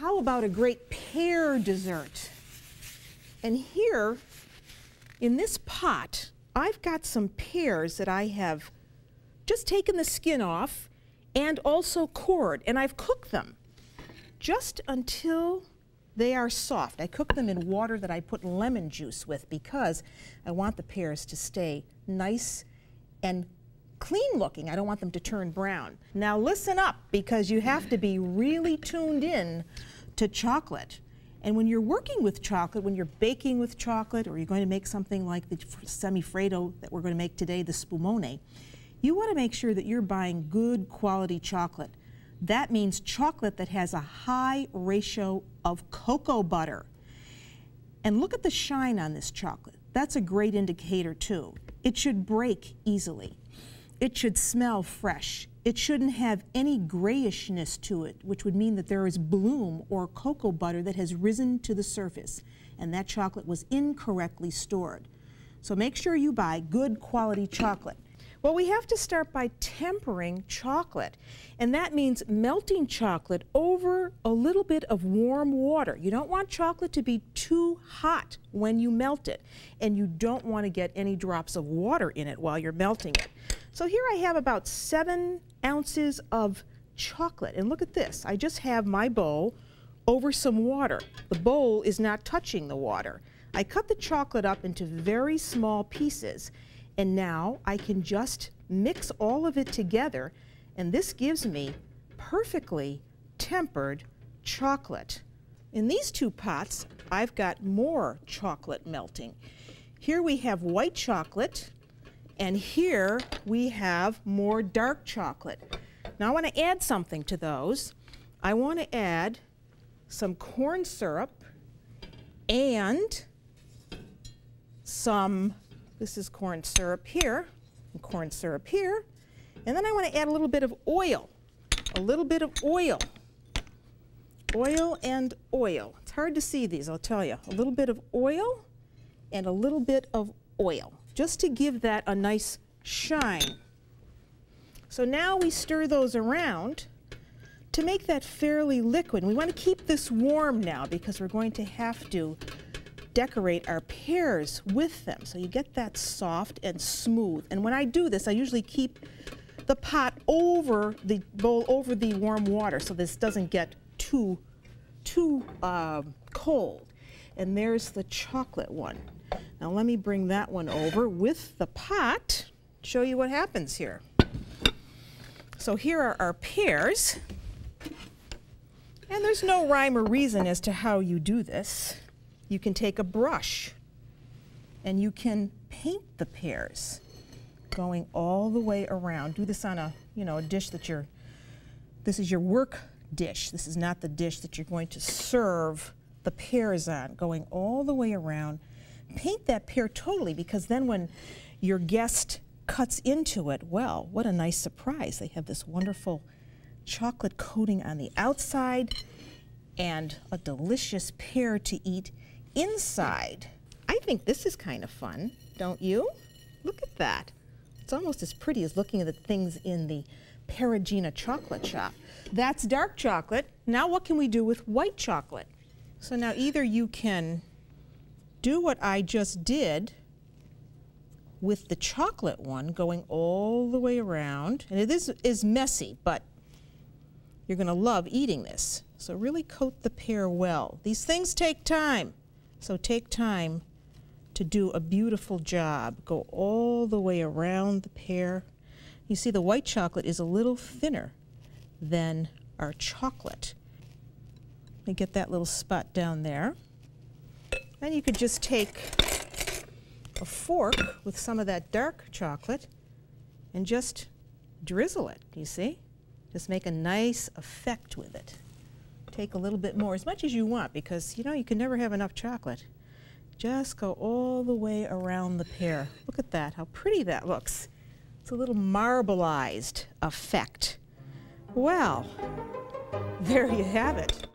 How about a great pear dessert? And here, in this pot, I've got some pears that I have just taken the skin off and also cored, and I've cooked them just until they are soft. I cook them in water that I put lemon juice with because I want the pears to stay nice and clean looking. I don't want them to turn brown. Now listen up, because you have to be really tuned in to chocolate. And when you're working with chocolate, when you're baking with chocolate, or you're going to make something like the semifreddo that we're going to make today, the spumone, you want to make sure that you're buying good quality chocolate. That means chocolate that has a high ratio of cocoa butter. And look at the shine on this chocolate. That's a great indicator too. It should break easily. It should smell fresh. It shouldn't have any grayishness to it, which would mean that there is bloom or cocoa butter that has risen to the surface, and that chocolate was incorrectly stored. So make sure you buy good quality chocolate. Well, we have to start by tempering chocolate, and that means melting chocolate over a little bit of warm water. You don't want chocolate to be too hot when you melt it, and you don't want to get any drops of water in it while you're melting it. So here I have about 7 ounces of chocolate, and look at this. I just have my bowl over some water. The bowl is not touching the water. I cut the chocolate up into very small pieces, and now I can just mix all of it together, and this gives me perfectly tempered chocolate. In these 2 pots, I've got more chocolate melting. Here we have white chocolate, and here we have more dark chocolate. Now I want to add something to those. I want to add some corn syrup and some, this is corn syrup here, and corn syrup here, and then I want to add a little bit of oil. A little bit of oil. Oil and oil. It's hard to see these, I'll tell you. A little bit of oil and a little bit of oil, just to give that a nice shine. So now we stir those around to make that fairly liquid. We want to keep this warm now because we're going to have to decorate our pears with them. So you get that soft and smooth. And when I do this, I usually keep the pot over the bowl, over the warm water, so this doesn't get too cold. And there's the chocolate one. Now let me bring that one over with the pot, show you what happens here. So here are our pears, and there's no rhyme or reason as to how you do this. You can take a brush and you can paint the pears going all the way around. Do this on a, a dish that this is your work dish. This is not the dish that you're going to serve the pears on, going all the way around. Paint that pear totally, because then when your guest cuts into it, well, what a nice surprise. They have this wonderful chocolate coating on the outside and a delicious pear to eat inside. I think this is kind of fun, don't you? Look at that. It's almost as pretty as looking at the things in the Perugina chocolate shop. That's dark chocolate. Now what can we do with white chocolate? So now either you can do what I just did with the chocolate one, going all the way around, and it is messy, but you're going to love eating this. So really coat the pear well. These things take time, so take time to do a beautiful job. Go all the way around the pear. You see the white chocolate is a little thinner than our chocolate. Let me get that little spot down there. Then you could just take a fork with some of that dark chocolate and just drizzle it, you see? Just make a nice effect with it. Take a little bit more, as much as you want, because you can never have enough chocolate. Just go all the way around the pear. Look at that, how pretty that looks. It's a little marbleized effect. Well, there you have it.